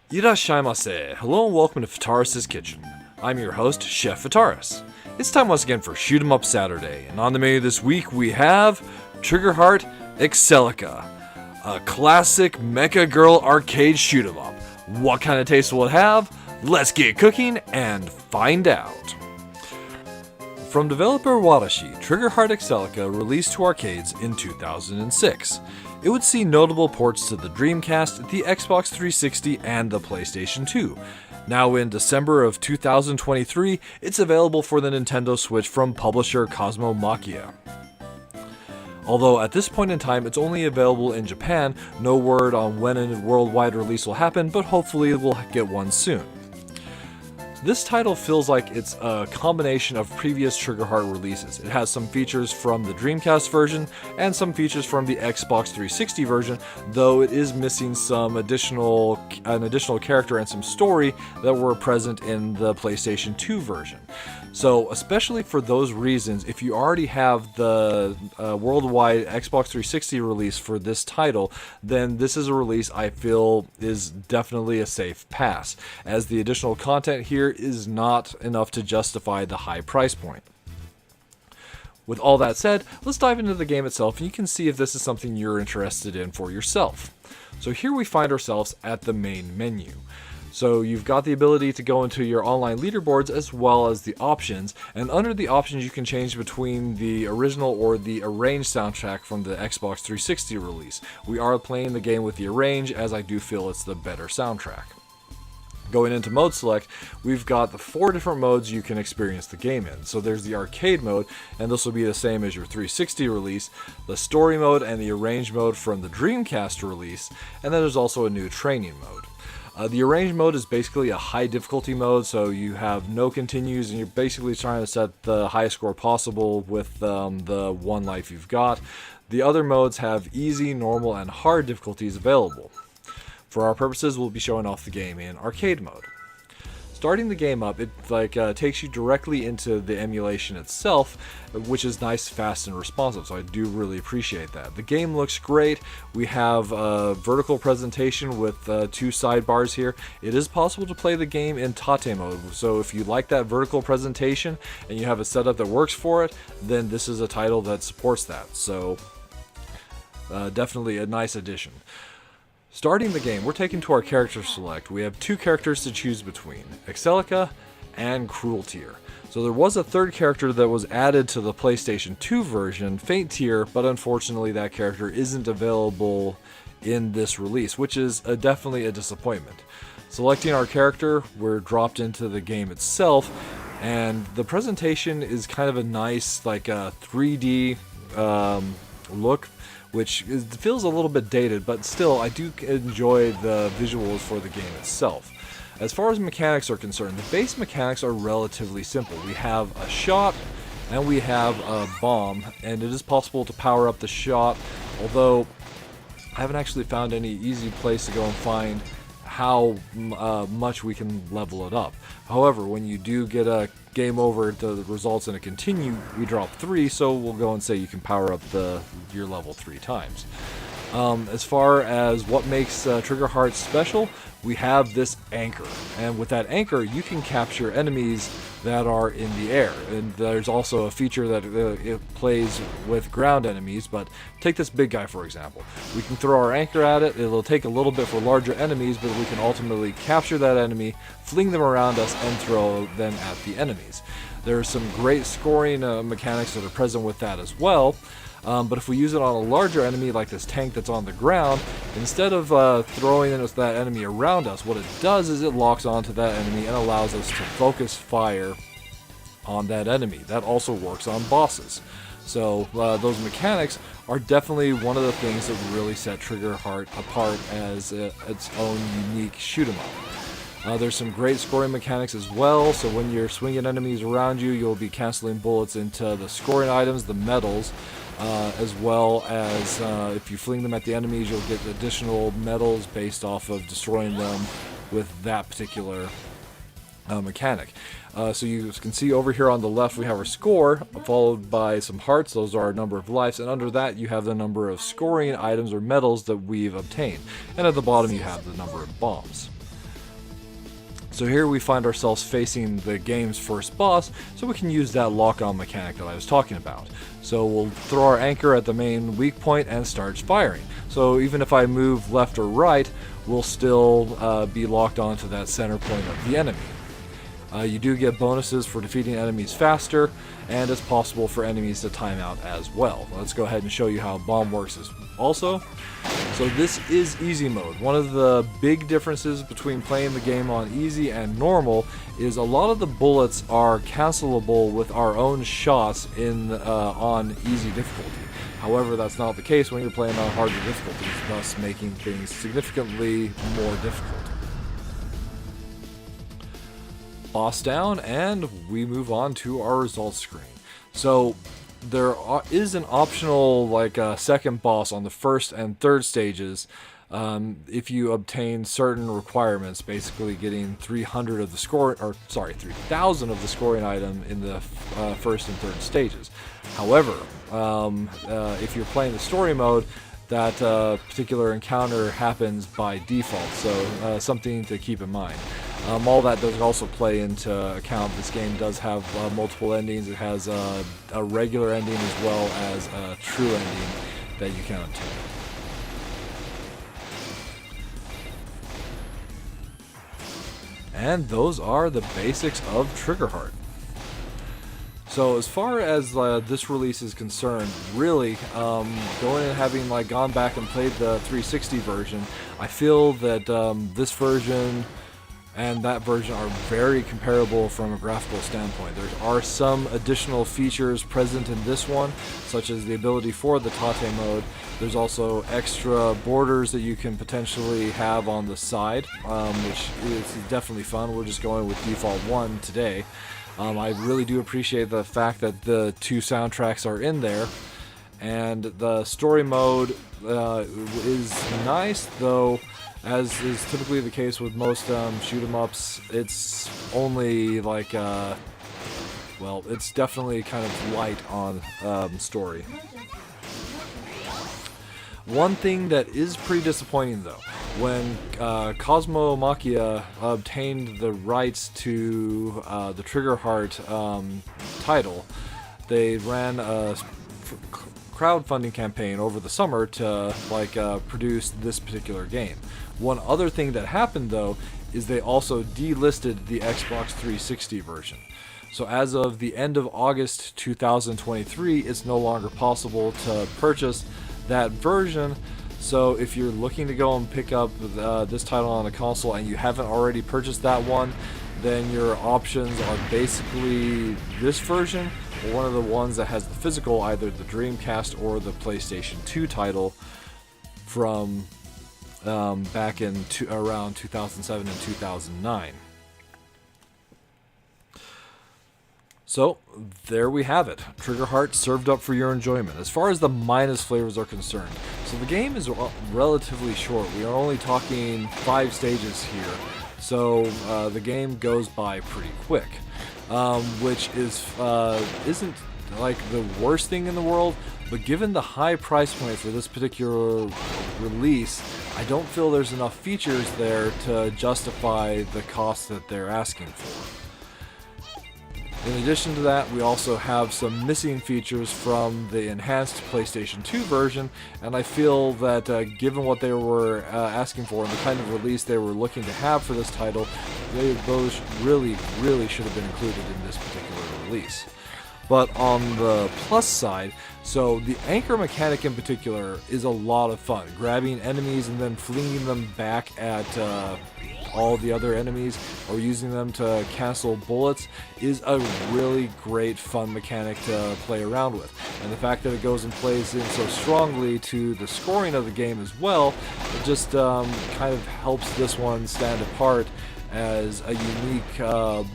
Irashaimase. Hello and welcome to Fataris' Kitchen. I'm your host, Chef Fataris. It's time once again for Shoot 'em Up Saturday, and on the menu this week we have Triggerheart Exelica, a classic mecha girl arcade shoot 'em up. What kind of taste will it have? Let's get cooking and find out. From developer Watashi, Triggerheart Exelica released to arcades in 2006. It would see notable ports to the Dreamcast, the Xbox 360, and the PlayStation 2. Now in December of 2023, it's available for the Nintendo Switch from publisher Cosmo Machia. Although at this point in time it's only available in Japan, no word on when a worldwide release will happen, but hopefully we'll get one soon. This title feels like it's a combination of previous Triggerheart releases. It has some features from the Dreamcast version and some features from the Xbox 360 version, though it is missing an additional character and some story that were present in the PlayStation 2 version. So, especially for those reasons, if you already have the worldwide Xbox 360 release for this title, then this is a release I feel is definitely a safe pass, as the additional content here is not enough to justify the high price point. With all that said, let's dive into the game itself and you can see if this is something you're interested in for yourself. So here we find ourselves at the main menu. So you've got the ability to go into your online leaderboards as well as the options, and under the options you can change between the original or the arranged soundtrack from the Xbox 360 release. We are playing the game with the arranged, as I do feel it's the better soundtrack. Going into mode select, we've got the 4 different modes you can experience the game in. So there's the arcade mode, and this will be the same as your 360 release, the story mode and the arranged mode from the Dreamcast release, and then there's also a new training mode. The arranged mode is basically a high difficulty mode, so you have no continues and you're basically trying to set the highest score possible with the one life you've got. The other modes have easy, normal, and hard difficulties available. For our purposes, we'll be showing off the game in arcade mode. Starting the game up, it takes you directly into the emulation itself, which is nice, fast, and responsive, so I do really appreciate that. The game looks great. We have a vertical presentation with 2 sidebars here. It is possible to play the game in Tate mode, so if you like that vertical presentation and you have a setup that works for it, then this is a title that supports that, so definitely a nice addition. Starting the game, we're taken to our character select. We have 2 characters to choose between, Exelica and Crueltier. So there was a 3rd character that was added to the PlayStation 2 version, Faintier, but unfortunately that character isn't available in this release, which is definitely a disappointment. Selecting our character, we're dropped into the game itself, and the presentation is kind of a nice, like a 3D look, which feels a little bit dated, but still I do enjoy the visuals for the game itself. As far as mechanics are concerned, the base mechanics are relatively simple. We have a shot and we have a bomb, and it is possible to power up the shot, although I haven't actually found any easy place to go and find how much we can level it up. However, when you do get a game over the results in a continue, we drop 3, so we'll go and say you can power up your level 3 times. As far as what makes Triggerheart special, we have this anchor, and with that anchor you can capture enemies that are in the air, and there's also a feature that it plays with ground enemies. But take this big guy for example. We can throw our anchor at it. It'll take a little bit for larger enemies, but we can ultimately capture that enemy, fling them around us, and throw them at the enemies. There's some great scoring mechanics that are present with that as well. But if we use it on a larger enemy like this tank that's on the ground, instead of throwing that enemy around us, what it does is it locks onto that enemy and allows us to focus fire on that enemy. That also works on bosses. So those mechanics are definitely one of the things that really set Triggerheart apart as its own unique shoot 'em up. There's some great scoring mechanics as well, so when you're swinging enemies around you, you'll be canceling bullets into the scoring items, the medals, as well as if you fling them at the enemies, you'll get additional medals based off of destroying them with that particular mechanic. So you can see over here on the left we have our score, followed by some hearts. Those are our number of lives, and under that you have the number of scoring items or medals that we've obtained. And at the bottom you have the number of bombs. So here we find ourselves facing the game's first boss, so we can use that lock-on mechanic that I was talking about. So we'll throw our anchor at the main weak point and start firing. So even if I move left or right, we'll still be locked onto that center point of the enemy. You do get bonuses for defeating enemies faster, and it's possible for enemies to time out as well. Let's go ahead and show you how bomb works also. So this is easy mode. One of the big differences between playing the game on easy and normal is a lot of the bullets are cancelable with our own shots on easy difficulty. However, that's not the case when you're playing on harder difficulties, thus making things significantly more difficult. Boss down, and we move on to our results screen. So there is an optional second boss on the first and third stages if you obtain certain requirements, basically getting 300 of the 3,000 of the scoring item in the first and third stages. However, if you're playing the story mode, that particular encounter happens by default, so something to keep in mind. All that does also play into account. This game does have multiple endings. It has a regular ending as well as a true ending that you can obtain. And those are the basics of Triggerheart. So as far as this release is concerned, really, going and having gone back and played the 360 version, I feel that this version and that version are very comparable from a graphical standpoint. There are some additional features present in this one, such as the ability for the Tate mode. There's also extra borders that you can potentially have on the side, which is definitely fun. We're just going with default 1 today. I really do appreciate the fact that the 2 soundtracks are in there. And the story mode is nice, though, as is typically the case with most shoot 'em ups, it's only it's definitely kind of light on story. One thing that is pretty disappointing, though, when Cosmo Machia obtained the rights to the Triggerheart title, they ran a crowdfunding campaign over the summer to produce this particular game. One other thing that happened, though, is they also delisted the Xbox 360 version. So as of the end of August 2023, it's no longer possible to purchase that version. So if you're looking to go and pick up this title on a console and you haven't already purchased that one, then your options are basically this version or one of the ones that has the physical, either the Dreamcast or the PlayStation 2 title from back in around 2007 and 2009. So, there we have it. Triggerheart served up for your enjoyment. As far as the minus flavors are concerned, so the game is relatively short. We are only talking 5 stages here, so the game goes by pretty quick, which isn't the worst thing in the world, but given the high price point for this particular release, I don't feel there's enough features there to justify the cost that they're asking for. In addition to that, we also have some missing features from the enhanced PlayStation 2 version, and I feel that given what they were asking for and the kind of release they were looking to have for this title, those really should have been included in this particular release. But on the plus side, so the anchor mechanic in particular is a lot of fun. Grabbing enemies and then flinging them back at all the other enemies or using them to cancel bullets is a really great fun mechanic to play around with. And the fact that it goes and plays in so strongly to the scoring of the game as well, it just kind of helps this one stand apart as a unique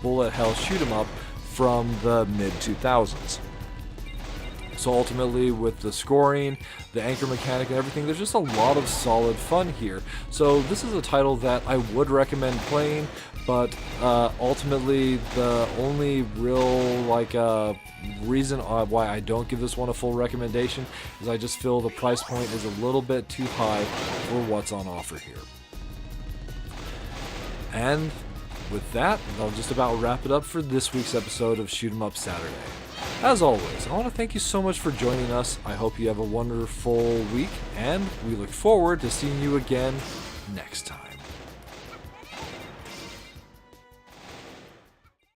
bullet hell shoot 'em up from the mid-2000s. So ultimately, with the scoring, the anchor mechanic and everything, there's just a lot of solid fun here. So this is a title that I would recommend playing, but ultimately the only real reason why I don't give this one a full recommendation is I just feel the price point is a little bit too high for what's on offer here. And with that, that'll just about wrap it up for this week's episode of Shoot 'em Up Saturday. As always, I want to thank you so much for joining us. I hope you have a wonderful week, and we look forward to seeing you again next time.